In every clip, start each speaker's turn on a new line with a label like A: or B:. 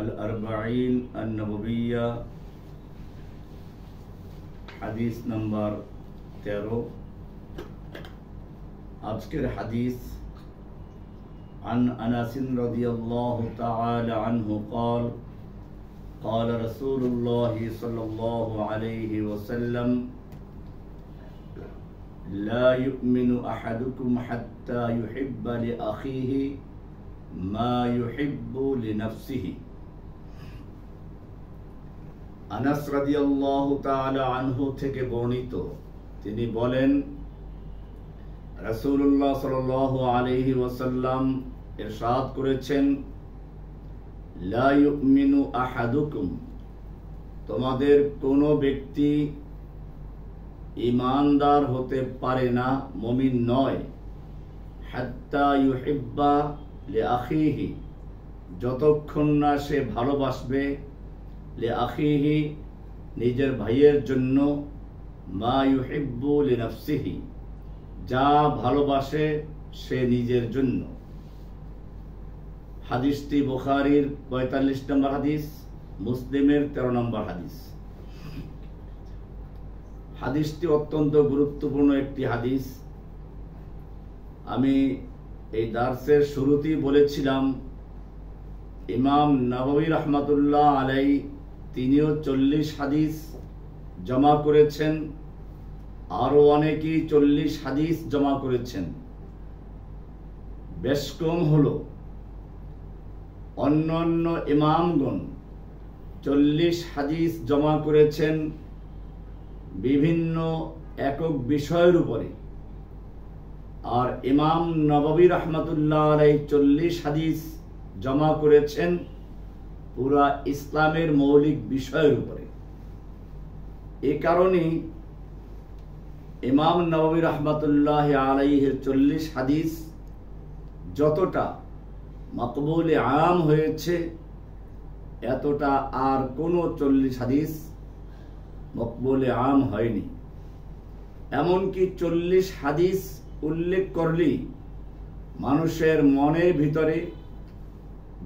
A: अल-अर्बाईन अन-नबविय्या हदीस नंबर 13। आजकेर हदीस अन अनस रदियल्लाहु तआला अन्हु क़ाल क़ाल रसूलुल्लाह सल्लल्लाहु अलैहि वसल्लम ला युमिनु अहदुकुम हत्ता युहिब्बा लि अखीहि मा युहिब्बु लि नफ्सिहि। আনাস রাদিয়াল্লাহু তাআলা আনহু থেকে বর্ণিত, তিনি বলেন রাসূলুল্লাহ সাল্লাল্লাহু আলাইহি ওয়াসাল্লাম ইরশাদ করেছেন, লা ইউমিনু আহাদুকুম, তোমাদের কোনো ব্যক্তি ঈমানদার হতে পারে না, মুমিন নয়, হাত্তা ইউহিব্বা লিআখিহি, যতক্ষণ না সে ভালোবাসবে, লিআখিহি, নিজের ভাইয়ের জন্য, মা ইউহিব্বু লিনাফসিহি, যা ভালোবাসে সে নিজের জন্য। হাদিসটি বুখারীর ৪৫ নম্বর হাদিস, মুসলিমের ১৩ নম্বর হাদিস। হাদিসটি অত্যন্ত গুরুত্বপূর্ণ একটি হাদিস। আমি এই দার্সের শুরুতেই বলেছিলাম, ইমাম নববী রাহমাতুল্লাহ আলাইহি তিনিও ৪০ হাদিস জমা করেছেন, আরো অনেকেই ৪০ হাদিস জমা করেছেন। বেশ কম হলো অন্যান্য ইমামগণ ৪০ হাদিস জমা করেছেন বিভিন্ন একক বিষয়ের উপরে, আর ইমাম নববী রাহমাতুল্লাহ আলাইহি ৪০ হাদিস জমা করেছেন পুরা ইসলামের মৌলিক বিষয়ের উপরে। এ কারণে ইমাম নববী রাহমাতুল্লাহ আলাইহির ৪০ হাদিস যতটা মাকবুলে আম হয়েছে, এতটা আর কোনো ৪০ হাদিস মকবুলে আম হয়নি। এমনকি ৪০ হাদিস উল্লেখ করলেই মানুষের মনের ভিতরে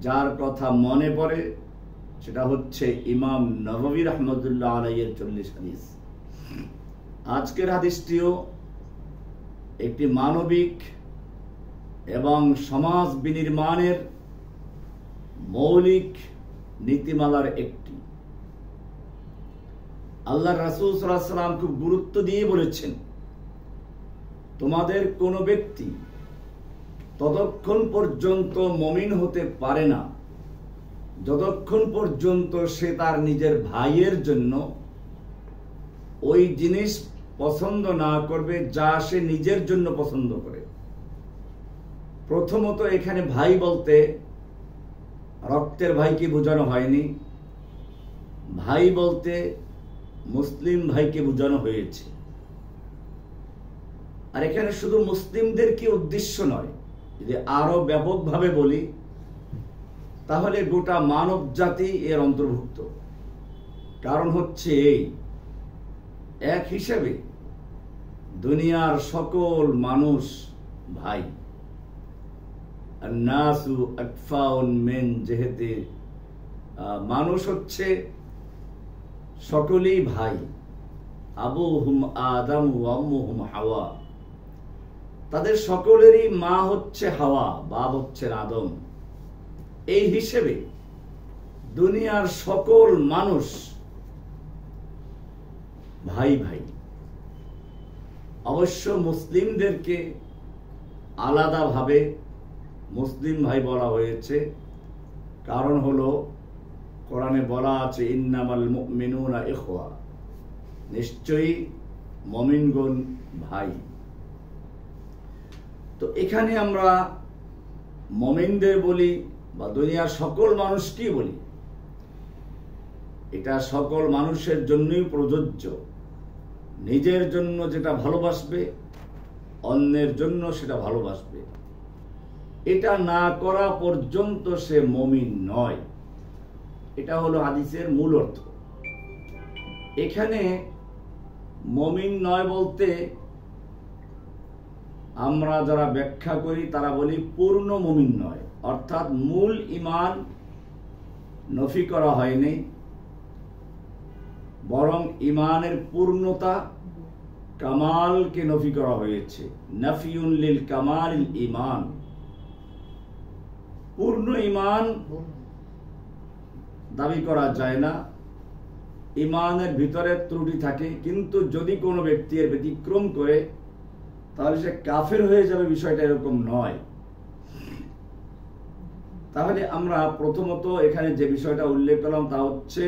A: যার কথা মনে পড়ে সেটা হচ্ছে ইমাম নববী রাহমাতুল্লাহ আলাইহির ৪০ হাদিস। আজকের হাদিসটিও একটি মানবিক এবং সমাজ বিনির্মাণের মৌলিক নীতিমালার একটি। আল্লাহ রাসূল সাল্লাল্লাহু আলাইহি ওয়াসাল্লাম খুব গুরুত্ব দিয়ে বলেছেন, তোমাদের কোনো ব্যক্তি ততক্ষণ পর্যন্ত মুমিন হতে পারে না যতক্ষণ পর্যন্ত সে তার নিজের ভাইয়ের জন্য ওই জিনিস পছন্দ না করবে যা সে নিজের জন্য পছন্দ করে। প্রথমত এখানে ভাই বলতে রক্তের ভাইকে বোঝানো হয়নি, ভাই বলতে মুসলিম ভাইকে বোঝানো হয়েছে। আর এখানে শুধু মুসলিমদেরকে উদ্দেশ্য নয়, যদি আরো ব্যাপকভাবে বলি তাহলে গোটা মানব জাতি এর অন্তর্ভুক্ত। কারণ হচ্ছে এই, এক হিসেবে দুনিয়ার সকল মানুষ ভাই। নাসু আকফাউন মিন যেহেতু মানুষ হচ্ছে সকলেই ভাই। আবুহুম আদম ওয়া উম্মুহুম হাওয়া, তাদের সকলেরই মা হচ্ছে হাওয়া, বাপ হচ্ছেন আদম। এই হিসেবে দুনিয়ার সকল মানুষ ভাই ভাই। অবশ্য মুসলিমদেরকে আলাদাভাবে মুসলিম ভাই বলা হয়েছে, কারণ হলো কোরআনে বলা আছে, ইন্নামাল মুমিনুনা ইখওয়া, নিশ্চয়ই মুমিনগণ ভাই। তো এখানে আমরা মুমিনদের বলি বা দুনিয়ার সকল মানুষকেই বলি, এটা সকল মানুষের জন্যই প্রযোজ্য। নিজের জন্য যেটা ভালোবাসবে অন্যের জন্য সেটা ভালোবাসবে, এটা না করা পর্যন্ত সে মুমিন নয়। এটা হলো হাদিসের মূল অর্থ। এখানে মুমিন নয় বলতে আমরা যারা ব্যাখ্যা করি তারা বলি পূর্ণ মুমিন নয়, অর্থাৎ মূল ঈমান নফি করা হয়নি, বরং ইমানের পূর্ণতা কামালকে নফি করা হয়েছে। নাফিউন লিল কামালিল ঈমান, পূর্ণ ঈমান দাবি করা যায় না। ঈমানের ভিতরে ত্রুটি থাকে, কিন্তু যদি কোনো ব্যক্তি এর ব্যতিক্রম করে তাহলে সে কাফের হয়ে যাবে, বিষয়টা এরকম নয়। তাহলে আমরা প্রথমত এখানে যে বিষয়টা উল্লেখ করলাম তা হচ্ছে,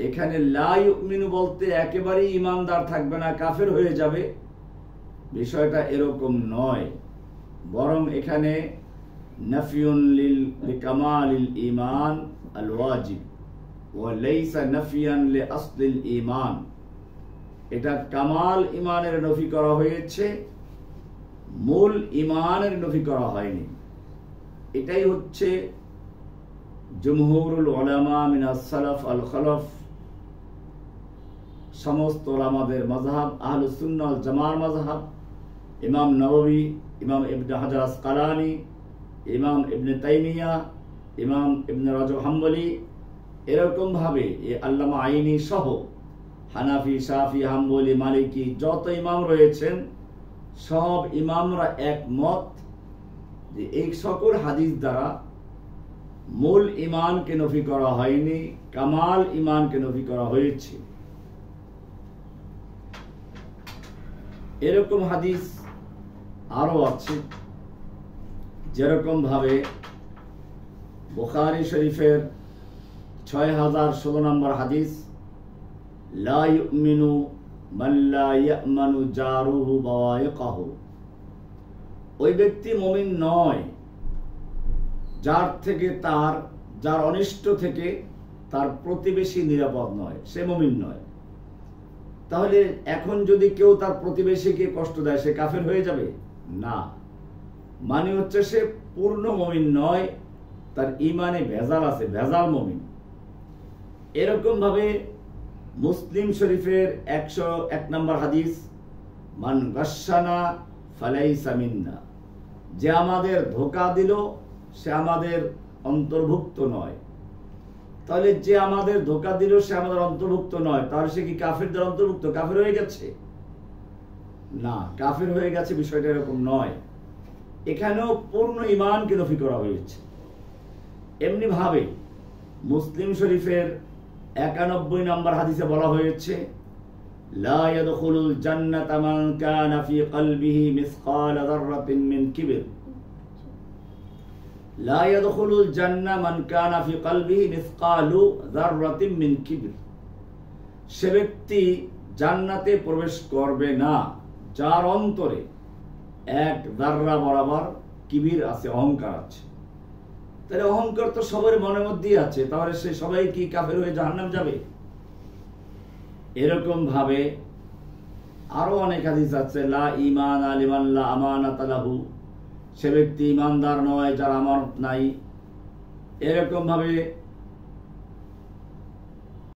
A: এখানে লা ইউমিনু বলতে একেবারেই ঈমানদার থাকবে না, কাফের হয়ে যাবে, বিষয়টা এরকম নয়। বরং এখানে নাফিউন লিকামালিল ঈমান আল ওয়াজিব ওয়া লাইসা নাফিয়ান লিআসলিল ঈমান। এটা কামাল ঈমানের নফি করা হয়েছে, মূল ঈমানের নফি করা হয়নি। এটাই হচ্ছে জমহুরুল উলামা মিনাস সালাফ আল খালাফ, সমস্ত ওলামাদের মাযহাব, আহলুস সুন্নাহ ওয়াল জামার মাযহাব, ইমাম নববী, ইমাম ইবনে হাজার আসকালানী, ইমাম ইবনে তাইমিয়া, ইমাম ইবনে রাজব হাম্বলি, এরকম ভাবে আল্লামা আইনি সহ হানাফি, শাফি, হাম্বলি, মালিকি যত ইমাম রয়েছেন সব ইমামরা একমত যে এই সকল হাদিস দ্বারা মূল ঈমানকে নফি করা হয়নি, কামাল ঈমানকে নফি করা হয়েছে। এরকম হাদিস আরো আছে, যেরকম ভাবে বুখারী শরীফের 6016 নম্বর হাদিস, লা ইউমিনু মান লা ইয়ামানু জারুহু বাওয়াইকাহু। ওই ব্যক্তি মুমিন নয় যার অনিষ্ট থেকে তার প্রতিবেশী নিরাপদ নয়, সে মুমিন নয়। তাহলে এখন যদি কেউ তার প্রতিবেশীকে কষ্ট দেয়, সে কাফের হয়ে যাবে না। মানে হচ্ছে সে পূর্ণ মুমিন নয়, তার ঈমানে ভেজাল আছে, ভেজাল মুমিন। এরকম ভাবে মুসলিম শরীফের 101 নম্বর হাদিস, মান গাশশানা ফালাইসা মিন্না। যে আমাদের ধোঁকা দিল সে আমাদের অন্তর্ভুক্ত নয়। তাহলে যে আমাদের ধোঁকা দিল সে আমাদের অন্তর্ভুক্ত নয়, তাহলে সে কি কাফেরদের অন্তর্ভুক্ত? কাফের হয়ে গেছে না, কাফের হয়ে গেছে বিষয়টা এরকম নয়। এখানেও পূর্ণ ঈমানকে নফি করা হয়েছে। এমনি ভাবে মুসলিম শরীফের 91 নম্বর হাদিসে বলা হয়েছে, লা ইয়াদখুলুল জান্নাতা মান কানা ফি কলবিহি মিসকাল যাররাতিন মিন কিবর। লা ইয়াদখুলুল জান্নাহ মান কানা ফি কলবিহি মিসকালু যাররাতিন মিন কিবর। সে ব্যক্তি জান্নাতে প্রবেশ করবে না যার অন্তরে এক যাররা বরাবর কিবির আছে, অহংকার আছে। তাহলে অহংকার তো সবার মনের মধ্যেই আছে, তাহলে সে সবাই কি কাফের হয়ে জাহান্নাম যাবে? এরকম ভাবে আরো অনেক হাদিস আছে, লা ঈমান লিমান লা আমানাতা লাহু। সে ব্যক্তি ঈমানদার নয় যার আমানত নাই। এরকম ভাবে